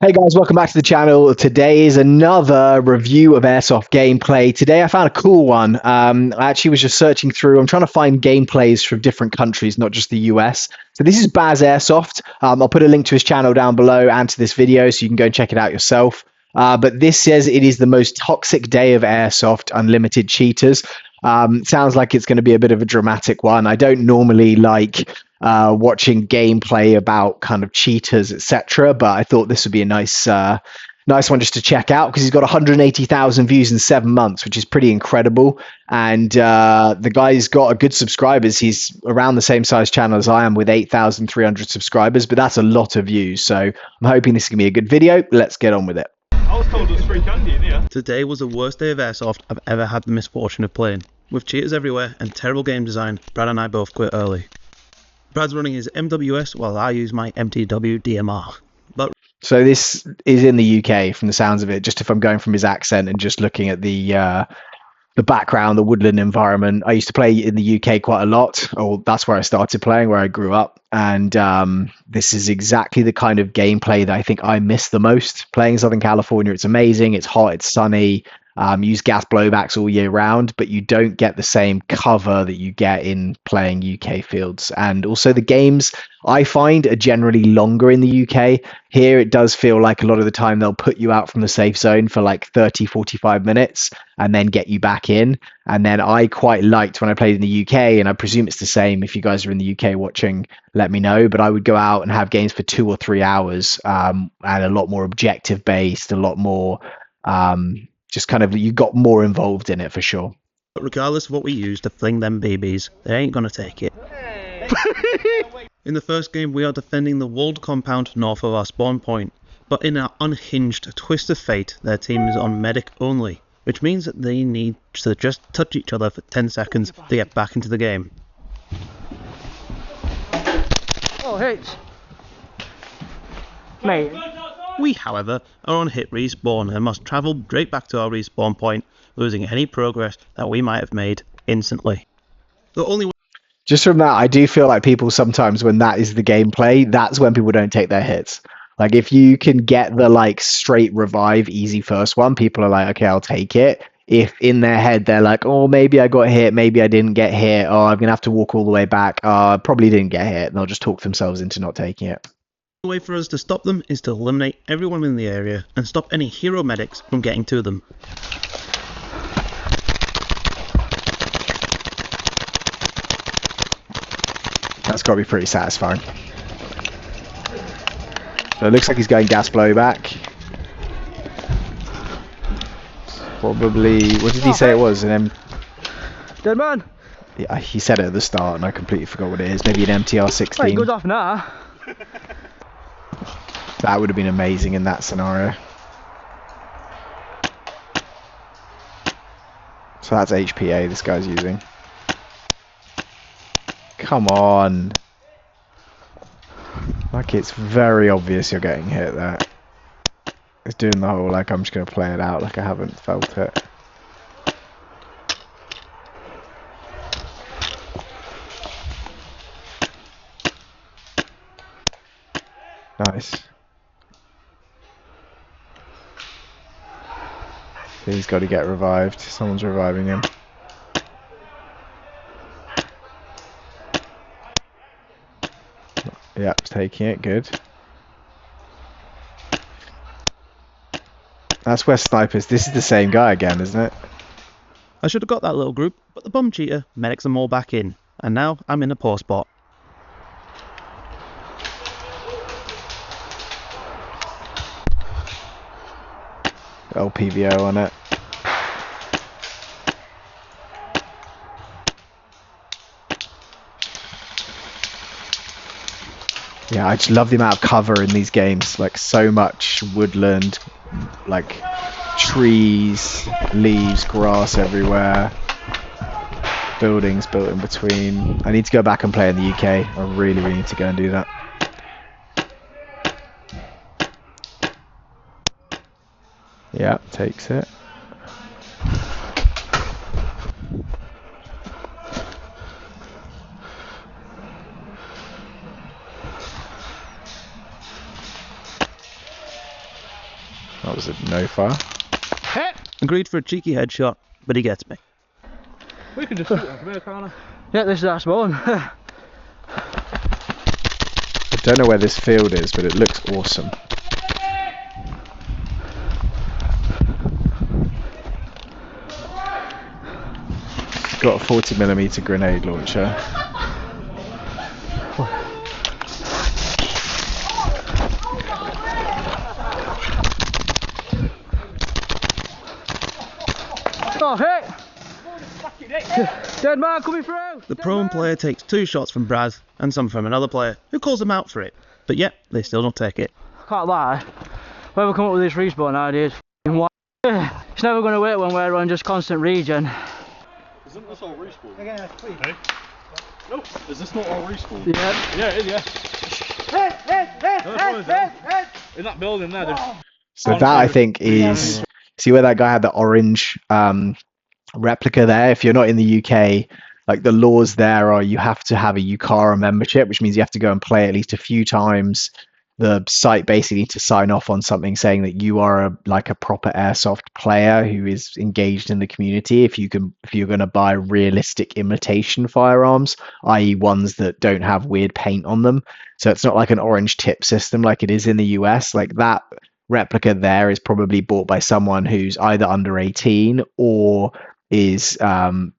Hey guys, welcome back to the channel. Today is another review of Airsoft gameplay. Today I found a cool one. I actually was just searching through. I'm trying to find gameplays from different countries, not just the US. So this is Baz Airsoft. I'll put a link to his channel down below and to this video so you can go and check it out yourself. But this says it is the most toxic day of Airsoft, unlimited cheaters. Sounds like it's going to be a bit of a dramatic one. I don't normally like watching gameplay about kind of cheaters, etc. But I thought this would be a nice one just to check out because he's got 180,000 views in 7 months, which is pretty incredible. And the guy's got a good subscribers. He's around the same size channel as I am with 8,300 subscribers, but that's a lot of views. So I'm hoping this is going to be a good video. Let's get on with it. I was told it was free candy in here. Today was the worst day of Airsoft I've ever had the misfortune of playing. With cheaters everywhere and terrible game design, Brad and I both quit early. Brad's running his MWS while I use my MTW DMR. So this is in the UK from the sounds of it, just if I'm going from his accent and just looking at the background, the woodland environment. I used to play in the UK quite a lot, or that's where I started playing, where I grew up. And this is exactly the kind of gameplay that I think I miss the most. Playing in Southern California, it's amazing. It's hot, it's sunny. Use gas blowbacks all year round, but you don't get the same cover that you get in playing UK fields. And also the games I find are generally longer in the UK. Here it does feel like a lot of the time they'll put you out from the safe zone for like 30, 45 minutes and then get you back in. And then I quite liked when I played in the UK, and I presume it's the same if you guys are in the UK watching, let me know. But I would go out and have games for 2 or 3 hours and a lot more objective based, a lot more just kind of, you got more involved in it for sure. But regardless of what we use to fling them babies, they ain't gonna take it. In the first game, we are defending the walled compound north of our spawn point, but in an unhinged twist of fate, their team is on medic only, which means that they need to just touch each other for 10 seconds to get back into the game. Oh, hits. Mate. We, however, are on hit respawn and must travel straight back to our respawn point, losing any progress that we might have made instantly. The only way Just from that, I do feel like people sometimes, when that is the gameplay, that's when people don't take their hits. Like if you can get the like straight revive easy first one, people are like, okay, I'll take it. If in their head they're like, oh, maybe I got hit, maybe I didn't get hit, oh, I'm gonna have to walk all the way back, I probably didn't get hit, and they'll just talk themselves into not taking it. The way for us to stop them is to eliminate everyone in the area and stop any hero medics from getting to them. That's got to be pretty satisfying. So it looks like he's going gas blowback. Probably, what did he say it was? Dead man. Yeah, he said it at the start and I completely forgot what it is. Maybe an MTR 16. Well, he goes off now. That would have been amazing in that scenario. So that's HPA this guy's using. Come on. Like it's very obvious you're getting hit there. It's doing the whole like I'm just going to play it out like I haven't felt it. Nice. So he's got to get revived. Someone's reviving him. Yep, taking it. Good. That's where snipers. This is the same guy again, isn't it? I should have got that little group, but the bum cheater medics them all back in, and now I'm in a poor spot. LPVO on it. Yeah, I just love the amount of cover in these games. Like so much woodland, like trees, leaves, grass everywhere. Buildings built in between. I need to go back and play in the UK. I really need to go and do that. Yeah, takes it. That was a no fire. Agreed for a cheeky headshot, but he gets me. We can just shoot them from here, can't I? Yeah, this is our spawn. I don't know where this field is, but it looks awesome. It's got a 40mm grenade launcher. Oh, hey! Dead man coming through! The prone player takes 2 shots from Braz and some from another player, who calls them out for it. But yet, they still don't take it. Can't lie. Whoever come up with this respawn idea is f***ing wild. It's never going to work when we're on just constant regen. Isn't this all respawn? Hey? No, is this not all respawn? Yeah. Yeah, it is, yeah. In that building there, So that I think is, see where that guy had the orange replica there? If you're not in the UK, like the laws there are you have to have a UCARA membership, which means you have to go and play at least a few times. The site basically needs to sign off on something saying that you are a proper airsoft player who is engaged in the community. If you're going to buy realistic imitation firearms, i.e. ones that don't have weird paint on them. So it's not like an orange tip system like it is in the US. Like that replica there is probably bought by someone who's either under 18 or is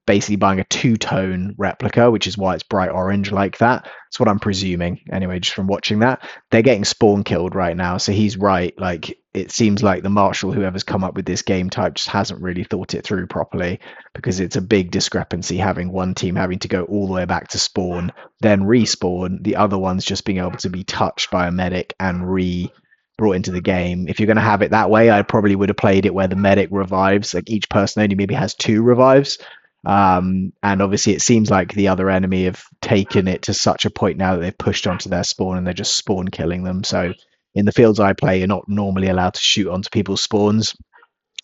basically buying a 2-tone replica, which is why it's bright orange like that. That's what I'm presuming. Anyway, just from watching that, they're getting spawn killed right now. So he's right. Like it seems like the marshal, whoever's come up with this game type, just hasn't really thought it through properly, because it's a big discrepancy having one team having to go all the way back to spawn, then respawn, the other ones just being able to be touched by a medic and brought into the game. If you're going to have it that way, I probably would have played it where the medic revives, like each person only maybe has 2 revives, and obviously it seems like the other enemy have taken it to such a point now that they've pushed onto their spawn and they're just spawn killing them. So in the fields I play, you're not normally allowed to shoot onto people's spawns.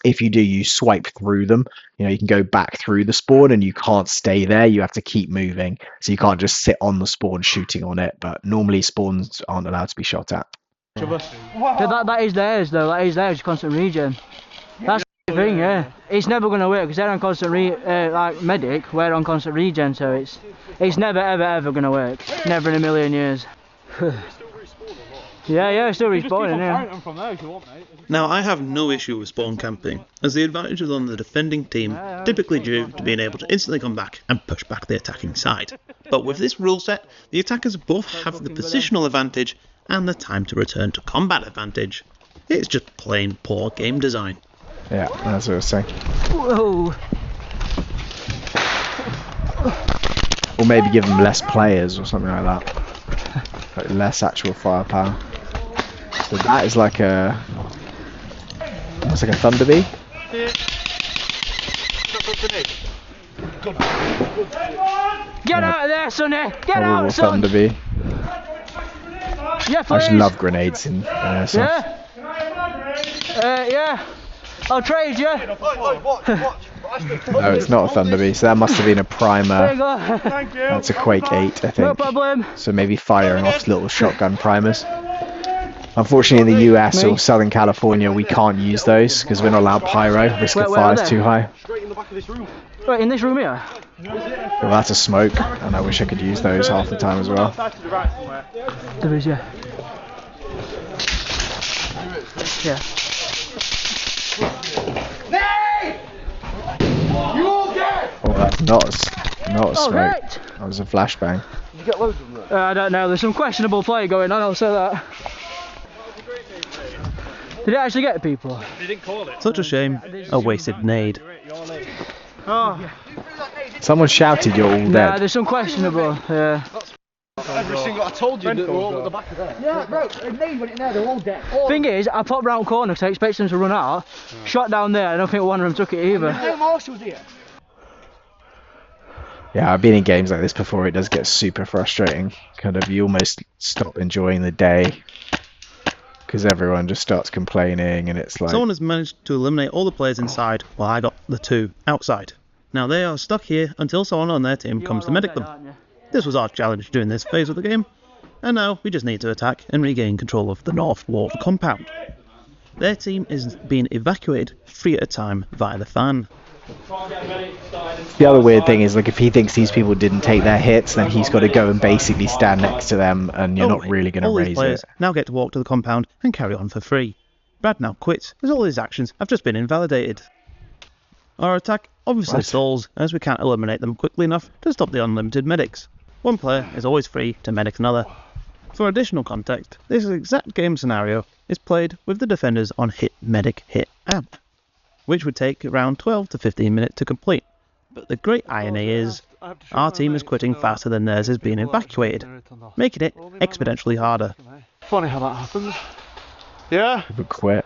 If you do, you swipe through them. You can go back through the spawn and you can't stay there. You have to keep moving, so you can't just sit on the spawn shooting on it. But normally spawns aren't allowed to be shot at. Yeah, that is theirs though, that is theirs, constant regen. That's the thing, yeah. It's never going to work because they're on constant like medic, we're on constant regen, so it's never ever going to work. Never in a million years. yeah, it's still respawning, yeah. From there if you want, mate. Now, I have no issue with spawn camping, as the advantage is on the defending team, typically due to being able to instantly come back and push back the attacking side. But with this rule set, the attackers both have the positional advantage and the time to return to combat advantage. It's just plain poor game design. Yeah, that's what I was saying. Whoa. Or maybe give them less players or something like that. Like less actual firepower. So that is like a... It's like a Thunder Bee. Get out of there, Sonny! Get Horrible out, son! Thunder Bee. Yeah, I please! just love grenades in airsoft. Yeah? Yeah. I'll trade you. No, it's not a Thunder Bee, so that must have been a There you primer. Thank go. you. That's a Quake 8, I think. No problem. So maybe firing off little shotgun primers. Unfortunately, in the US or Southern California, we can't use those because we're not allowed pyro. Risk of Where fire are is they? too high. Straight in the back of this room. Right, in this room here? Well, that's a smoke, and I wish I could use those half the time as well. To the right somewhere. There is, yeah. Yeah. Oh, that's not a smoke. Right. That was a flashbang. I don't know, there's some questionable play going on, I'll say that. Did it actually get people? They didn't call it. Such a shame, a wasted nade. Oh. Someone shouted, "You're all Nah, dead." there's some questionable, yeah. Every single, I told you that we're all at the back of there. Yeah, bro, the name went in there, they're all dead. Thing is, I popped round corner because I expected them to run out, shot down there, I don't think one of them took it either. No marshals here. Yeah, I've been in games like this before. It does get super frustrating. Kind of, you almost stop enjoying the day because everyone just starts complaining, and it's like... Someone has managed to eliminate all the players inside, while I got the 2 outside. Now they are stuck here until someone on their team comes to medic them. This was our challenge during this phase of the game, and now we just need to attack and regain control of the north wall compound. Their team is being evacuated 3 at a time via the fan. The other weird thing is, like, if he thinks these people didn't take their hits, then he's got to go and basically stand next to them, and you're not really going to all these raise players it. now get to walk to the compound and carry on for free. Brad now quits as all his actions have just been invalidated. Our attack obviously stalls as we can't eliminate them quickly enough to stop the unlimited medics. One player is always free to medic another. For additional context, this exact game scenario is played with the defenders on Hit Medic Hit app, which would take around 12 to 15 minutes to complete. But the great irony is, our team is quitting faster than theirs is being evacuated, making it exponentially harder. Funny how that happens. Yeah? People quit.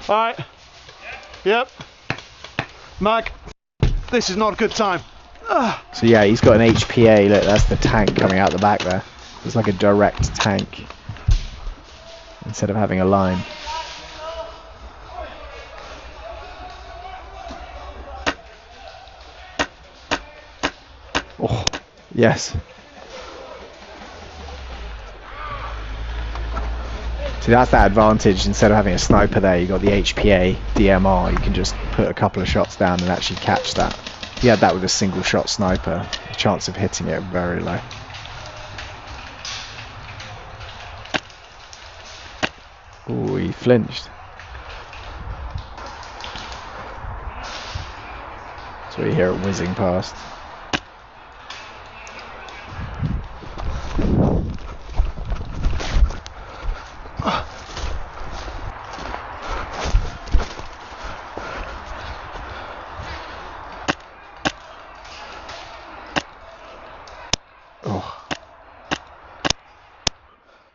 Alright. Yep. Mag, this is not a good time. So yeah, he's got an HPA. Look, that's the tank coming out the back there. It's like a direct tank instead of having a line. Oh, yes. See, that's that advantage. Instead of having a sniper there, you got the HPA DMR. You can just put a couple of shots down and actually catch that. If you had that with a single shot sniper, the chance of hitting it very low. Oh, he flinched. So you hear it whizzing past.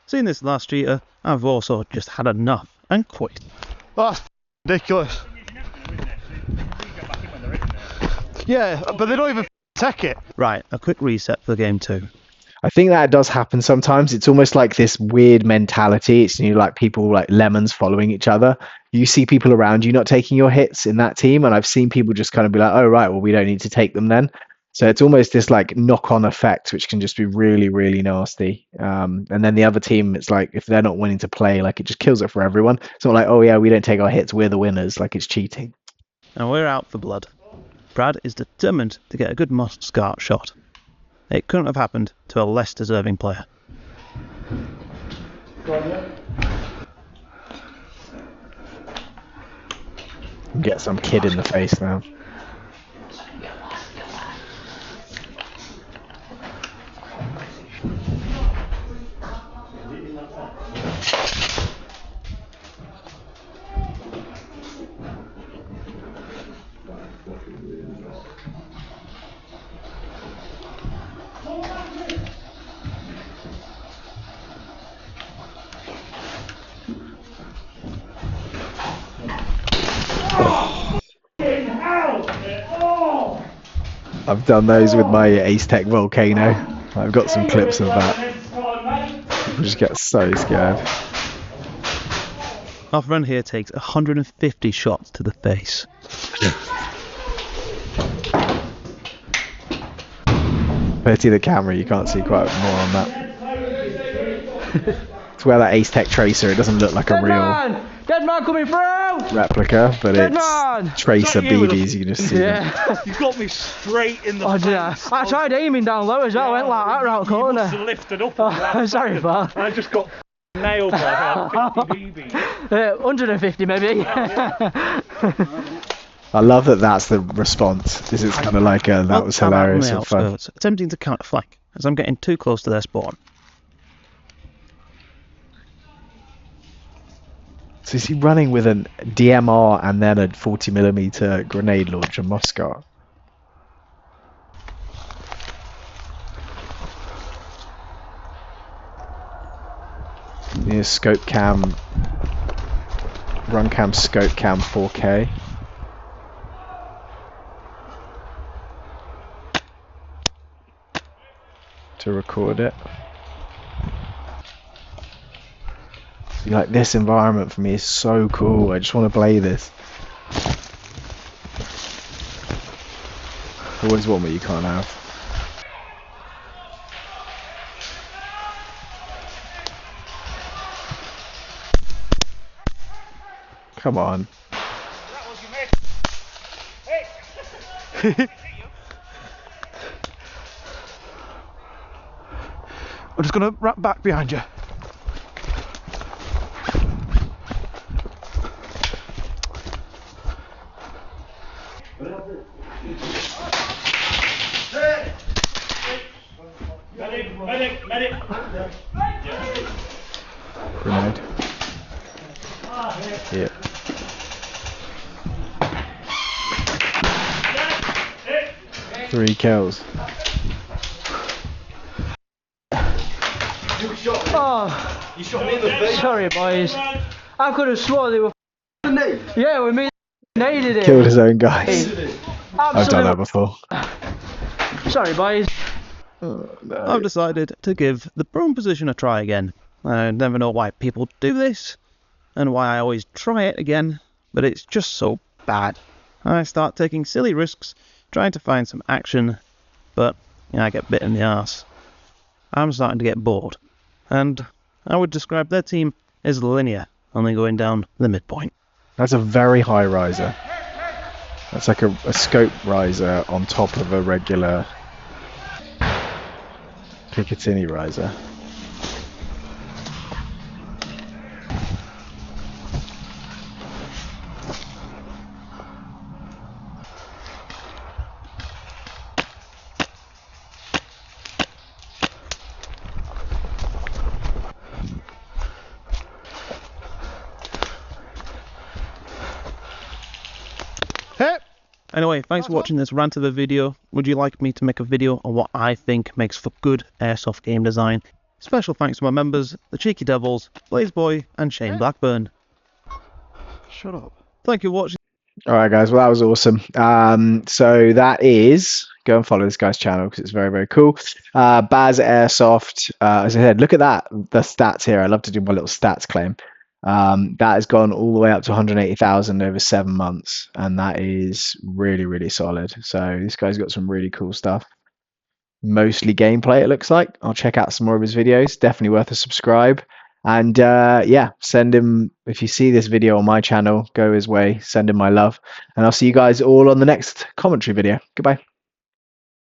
Seeing this last cheater, I've also just had enough and quit. That's ridiculous. Yeah, but they don't even take it. Right, a quick reset for game 2. I think that does happen sometimes. It's almost like this weird mentality. It's, you know, like people like lemons following each other. You see people around you not taking your hits in that team, and I've seen people just kind of be like, oh right, well we don't need to take them then. So it's almost this like knock-on effect, which can just be really, really nasty. And then the other team, it's like if they're not willing to play, like it just kills it for everyone. It's not like, oh yeah, we don't take our hits, we're the winners. Like it's cheating. And we're out for blood. Brad is determined to get a good Moscart shot. It couldn't have happened to a less deserving player. Get some kid in the face now. I've done those with my Ace Tech Volcano. I've got some clips of that. People just get so scared. Our friend here takes 150 shots to the face. If I see the camera, you can't see quite more on that. To wear that Ace Tech Tracer, it doesn't look like a real Dead man coming through! replica, but Dead it's man! Tracer BBs, you can just see them. Yeah. You got me straight in the Oh, face. did I tried aiming down low as well. I went like that round the You must have corner. lifted up. Oh, sorry, pal. I just got nailed by about 50 BB. 150 maybe. I love that that's the response. This is kind of like a, that was I'm out on hilarious the or fun. outskirts, attempting to counterflank as I'm getting too close to their spawn. So is he running with a DMR and then a 40mm grenade launcher Moscow? Here's scope cam, run cam, scope cam 4K. To record it. Like, this environment for me is so cool. I just want to play this. Always want what you can't have. Come on. I'm just gonna wrap back behind you. Grenade. Yeah. Three kills. Oh, sorry boys. I could have swore they were. Yeah, we made nailed it. Killed his own guys. I've done that Absolutely. before. Sorry boys. I've decided to give the prone position a try again. I never know why people do this, and why I always try it again, but it's just so bad. I start taking silly risks, trying to find some action, but I get bit in the arse. I'm starting to get bored, and I would describe their team as linear, only going down the midpoint. That's a very high riser. That's like a scope riser on top of a regular Picatinny riser. Hey! Anyway, thanks for watching this rant of a video. Would you like me to make a video on what I think makes for good airsoft game design? Special thanks to my members, the Cheeky Devils, Blaze Boy, and Shane Blackburn. Shut up. Thank you for watching. All right, guys. Well, that was awesome. So that is, go and follow this guy's channel because it's very, very cool. Baz Airsoft. As I said, look at that. The stats here. I love to do my little stats claim. That has gone all the way up to 180,000 over 7 months, and that is really, really solid. So this guy's got some really cool stuff. Mostly gameplay, it looks like. I'll check out some more of his videos. Definitely worth a subscribe. And yeah, send him, if you see this video on my channel, go his way, send him my love. And I'll see you guys all on the next commentary video. Goodbye.